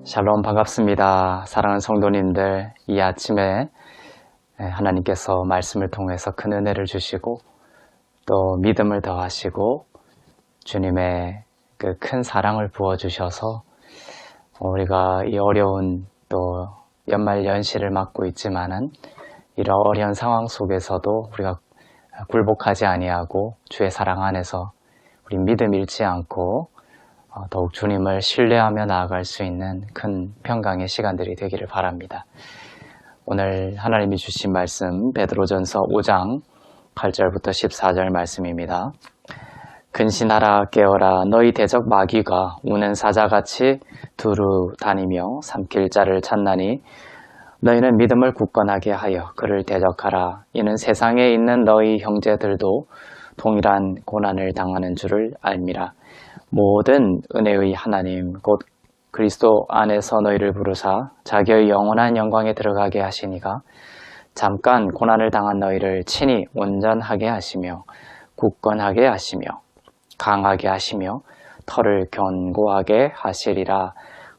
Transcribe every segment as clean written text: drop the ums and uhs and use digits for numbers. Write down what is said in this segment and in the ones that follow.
샬롬 반갑습니다. 사랑하는 성도님들, 이 아침에 하나님께서 말씀을 통해서 큰 은혜를 주시고 또 믿음을 더하시고 주님의 그 큰 사랑을 부어주셔서 우리가 이 어려운 또 연말 연시를 맞고 있지만은 이런 어려운 상황 속에서도 우리가 굴복하지 아니하고 주의 사랑 안에서 우리 믿음 잃지 않고 더욱 주님을 신뢰하며 나아갈 수 있는 큰 평강의 시간들이 되기를 바랍니다. 오늘 하나님이 주신 말씀 베드로전서 5장 8절부터 14절 말씀입니다. 근신하라 깨어라 너희 대적 마귀가 우는 사자같이 두루 다니며 삼킬 자를 찾나니 너희는 믿음을 굳건하게 하여 그를 대적하라. 이는 세상에 있는 너희 형제들도 동일한 고난을 당하는 줄을 알미라. 모든 은혜의 하나님 곧 그리스도 안에서 너희를 부르사 자기의 영원한 영광에 들어가게 하시니가 잠깐 고난을 당한 너희를 친히 온전하게 하시며 굳건하게 하시며 강하게 하시며 털을 견고하게 하시리라.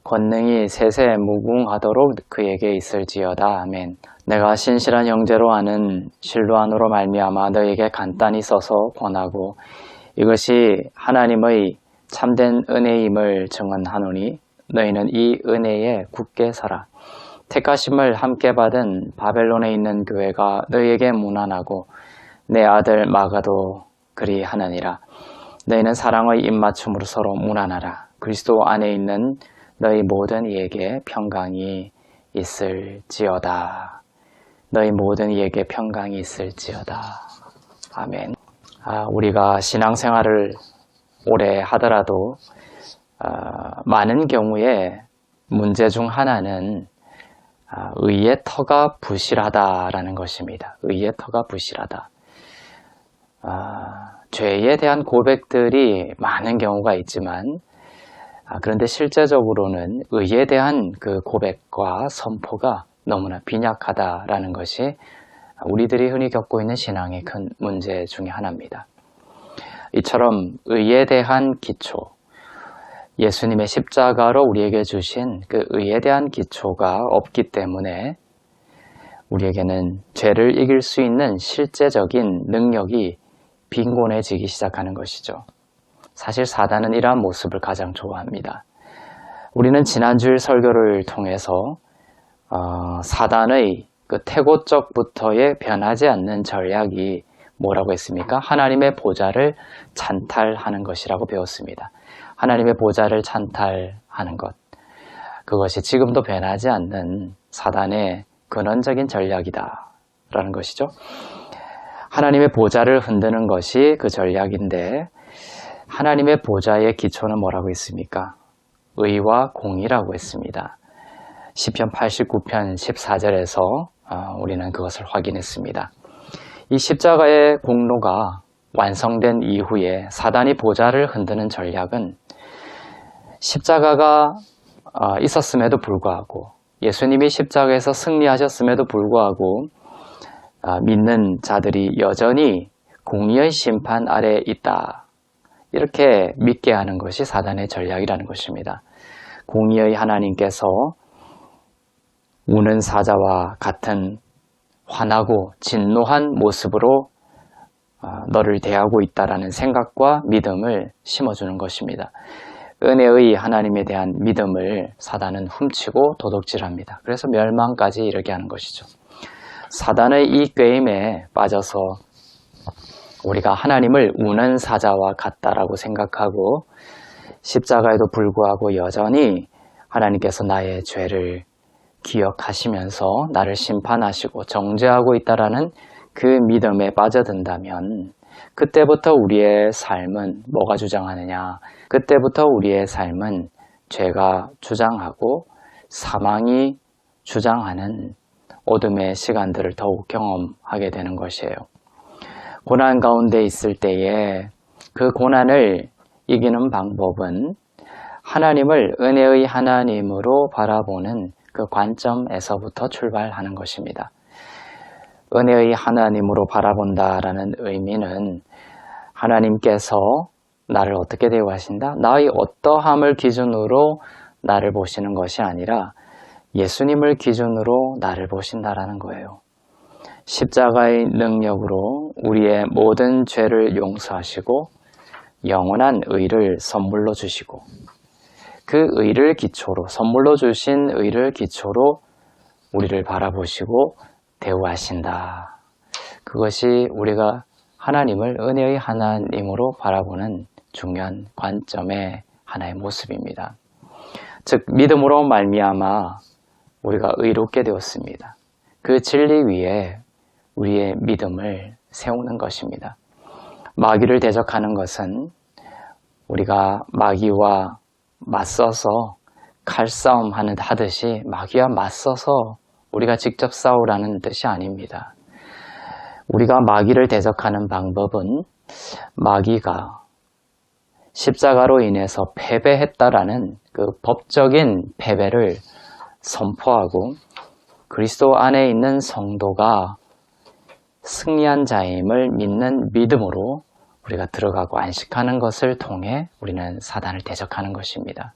권능이 세세 무궁하도록 그에게 있을지어다. 아멘. 내가 신실한 형제로 아는 실로 안으로 말미암아 너에게 간단히 써서 권하고 이것이 하나님의 참된 은혜임을 증언하노니 너희는 이 은혜에 굳게 서라. 택하심을 함께 받은 바벨론에 있는 교회가 너희에게 문안하고 내 아들 마가도 그리하느니라. 너희는 사랑의 입맞춤으로 서로 문안하라. 그리스도 안에 있는 너희 모든 이에게 평강이 있을지어다. 너희 모든 이에게 평강이 있을지어다. 아멘. 우리가 신앙생활을 오래 하더라도 많은 경우에 문제 중 하나는 의의 터가 부실하다라는 것입니다. 의의 터가 부실하다. 죄에 대한 고백들이 많은 경우가 있지만 그런데 실제적으로는 의에 대한 그 고백과 선포가 너무나 빈약하다라는 것이 우리들이 흔히 겪고 있는 신앙의 큰 문제 중에 하나입니다. 이처럼 의에 대한 기초, 예수님의 십자가로 우리에게 주신 그 의에 대한 기초가 없기 때문에 우리에게는 죄를 이길 수 있는 실제적인 능력이 빈곤해지기 시작하는 것이죠. 사실 사단은 이러한 모습을 가장 좋아합니다. 우리는 지난주일 설교를 통해서 사단의 그 태고적부터의 변하지 않는 전략이 뭐라고 했습니까? 하나님의 보좌를 찬탈하는 것이라고 배웠습니다. 하나님의 보좌를 찬탈하는 것. 그것이 지금도 변하지 않는 사단의 근원적인 전략이다 라는 것이죠. 하나님의 보좌를 흔드는 것이 그 전략인데 하나님의 보좌의 기초는 뭐라고 했습니까? 의와 공의라고 했습니다. 시편 89편 14절에서 우리는 그것을 확인했습니다. 이 십자가의 공로가 완성된 이후에 사단이 보좌를 흔드는 전략은 십자가가 있었음에도 불구하고 예수님이 십자가에서 승리하셨음에도 불구하고 믿는 자들이 여전히 공의의 심판 아래에 있다. 이렇게 믿게 하는 것이 사단의 전략이라는 것입니다. 공의의 하나님께서 우는 사자와 같은 화나고 진노한 모습으로 너를 대하고 있다라는 생각과 믿음을 심어주는 것입니다. 은혜의 하나님에 대한 믿음을 사단은 훔치고 도둑질합니다. 그래서 멸망까지 이르게 하는 것이죠. 사단의 이 게임에 빠져서 우리가 하나님을 우는 사자와 같다라고 생각하고 십자가에도 불구하고 여전히 하나님께서 나의 죄를 기억하시면서 나를 심판하시고 정죄하고 있다라는 그 믿음에 빠져든다면 그때부터 우리의 삶은 뭐가 주장하느냐? 그때부터 우리의 삶은 죄가 주장하고 사망이 주장하는 어둠의 시간들을 더욱 경험하게 되는 것이에요. 고난 가운데 있을 때에 그 고난을 이기는 방법은 하나님을 은혜의 하나님으로 바라보는 그 관점에서부터 출발하는 것입니다. 은혜의 하나님으로 바라본다라는 의미는 하나님께서 나를 어떻게 대우하신다? 나의 어떠함을 기준으로 나를 보시는 것이 아니라 예수님을 기준으로 나를 보신다라는 거예요. 십자가의 능력으로 우리의 모든 죄를 용서하시고 영원한 의를 선물로 주시고 그 의를 기초로 선물로 주신 의를 기초로 우리를 바라보시고 대우하신다. 그것이 우리가 하나님을 은혜의 하나님으로 바라보는 중요한 관점의 하나의 모습입니다. 즉 믿음으로 말미암아 우리가 의롭게 되었습니다. 그 진리 위에 우리의 믿음을 세우는 것입니다. 마귀를 대적하는 것은 우리가 마귀와 맞서서 칼싸움 하듯이 마귀와 맞서서 우리가 직접 싸우라는 뜻이 아닙니다. 우리가 마귀를 대적하는 방법은 마귀가 십자가로 인해서 패배했다라는 그 법적인 패배를 선포하고 그리스도 안에 있는 성도가 승리한 자임을 믿는 믿음으로 우리가 들어가고 안식하는 것을 통해 우리는 사단을 대적하는 것입니다.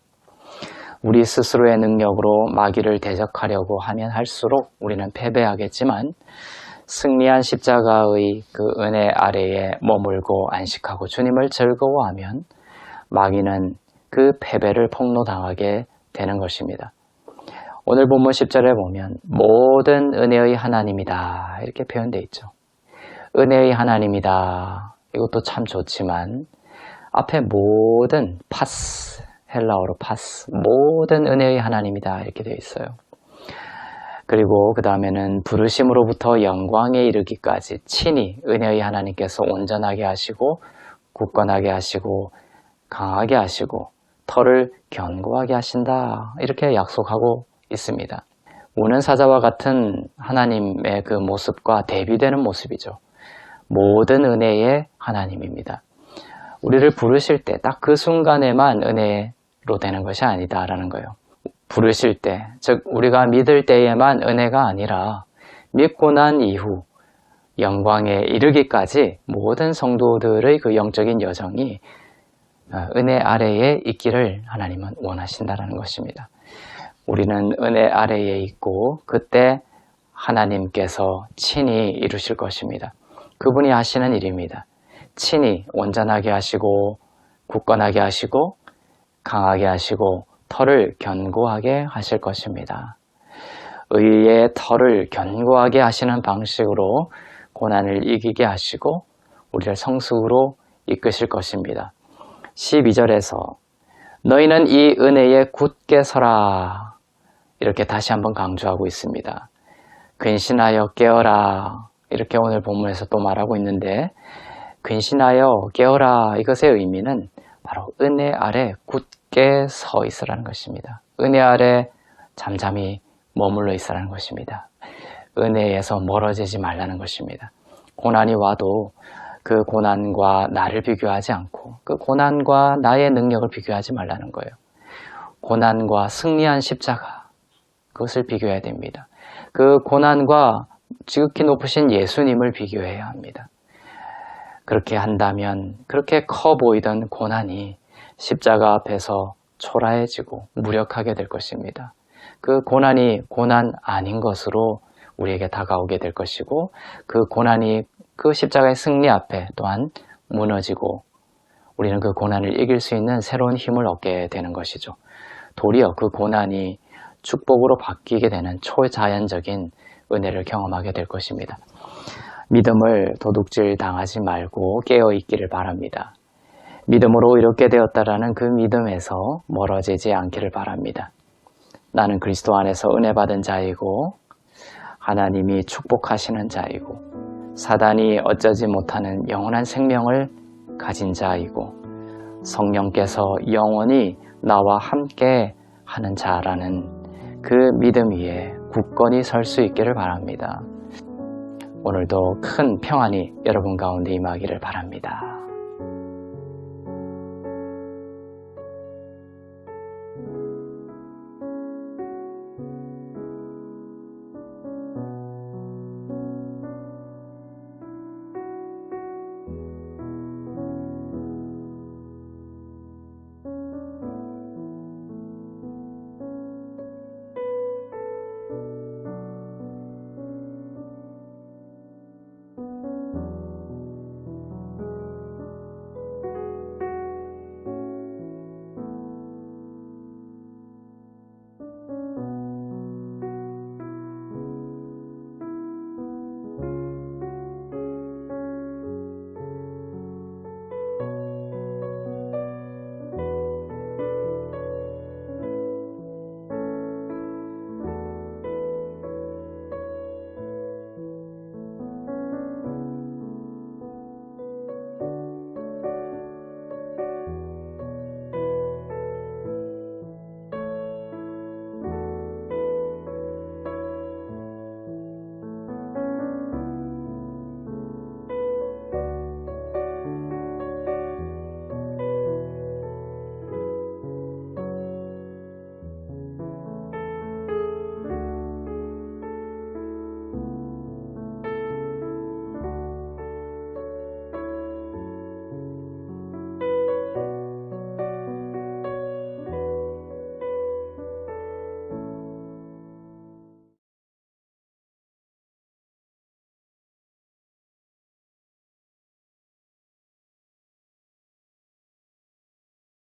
우리 스스로의 능력으로 마귀를 대적하려고 하면 할수록 우리는 패배하겠지만 승리한 십자가의 그 은혜 아래에 머물고 안식하고 주님을 즐거워하면 마귀는 그 패배를 폭로당하게 되는 것입니다. 오늘 본문 10절에 보면 모든 은혜의 하나님이다 이렇게 표현되어 있죠. 은혜의 하나님이다. 이것도 참 좋지만 앞에 모든 파스, 헬라어로 파스, 모든 은혜의 하나님이다 이렇게 되어 있어요. 그리고 그 다음에는 부르심으로부터 영광에 이르기까지 친히 은혜의 하나님께서 온전하게 하시고 굳건하게 하시고 강하게 하시고 털을 견고하게 하신다 이렇게 약속하고 있습니다. 우는 사자와 같은 하나님의 그 모습과 대비되는 모습이죠. 모든 은혜의 하나님입니다. 우리를 부르실 때 딱 그 순간에만 은혜로 되는 것이 아니다라는 거예요. 부르실 때, 즉 우리가 믿을 때에만 은혜가 아니라 믿고 난 이후 영광에 이르기까지 모든 성도들의 그 영적인 여정이 은혜 아래에 있기를 하나님은 원하신다라는 것입니다. 우리는 은혜 아래에 있고 그때 하나님께서 친히 이루실 것입니다. 그분이 하시는 일입니다. 친히 온전하게 하시고 굳건하게 하시고 강하게 하시고 털을 견고하게 하실 것입니다. 의의 털을 견고하게 하시는 방식으로 고난을 이기게 하시고 우리를 성숙으로 이끄실 것입니다. 12절에서 너희는 이 은혜에 굳게 서라 이렇게 다시 한번 강조하고 있습니다. 근신하여 깨어라 이렇게 오늘 본문에서 또 말하고 있는데 근신하여 깨어라 이것의 의미는 바로 은혜 아래 굳게 서 있으라는 것입니다. 은혜 아래 잠잠히 머물러 있으라는 것입니다. 은혜에서 멀어지지 말라는 것입니다. 고난이 와도 그 고난과 나를 비교하지 않고 그 고난과 나의 능력을 비교하지 말라는 거예요. 고난과 승리한 십자가 그것을 비교해야 됩니다. 그 고난과 지극히 높으신 예수님을 비교해야 합니다. 그렇게 한다면 그렇게 커 보이던 고난이 십자가 앞에서 초라해지고 무력하게 될 것입니다. 그 고난이 고난 아닌 것으로 우리에게 다가오게 될 것이고 그 고난이 그 십자가의 승리 앞에 또한 무너지고 우리는 그 고난을 이길 수 있는 새로운 힘을 얻게 되는 것이죠. 도리어 그 고난이 축복으로 바뀌게 되는 초자연적인 은혜를 경험하게 될 것입니다. 믿음을 도둑질 당하지 말고 깨어 있기를 바랍니다. 믿음으로 이렇게 되었다라는 그 믿음에서 멀어지지 않기를 바랍니다. 나는 그리스도 안에서 은혜 받은 자이고 하나님이 축복하시는 자이고 사단이 어쩌지 못하는 영원한 생명을 가진 자이고 성령께서 영원히 나와 함께 하는 자라는 그 믿음 위에 굳건히 설 수 있기를 바랍니다. 오늘도 큰 평안이 여러분 가운데 임하기를 바랍니다.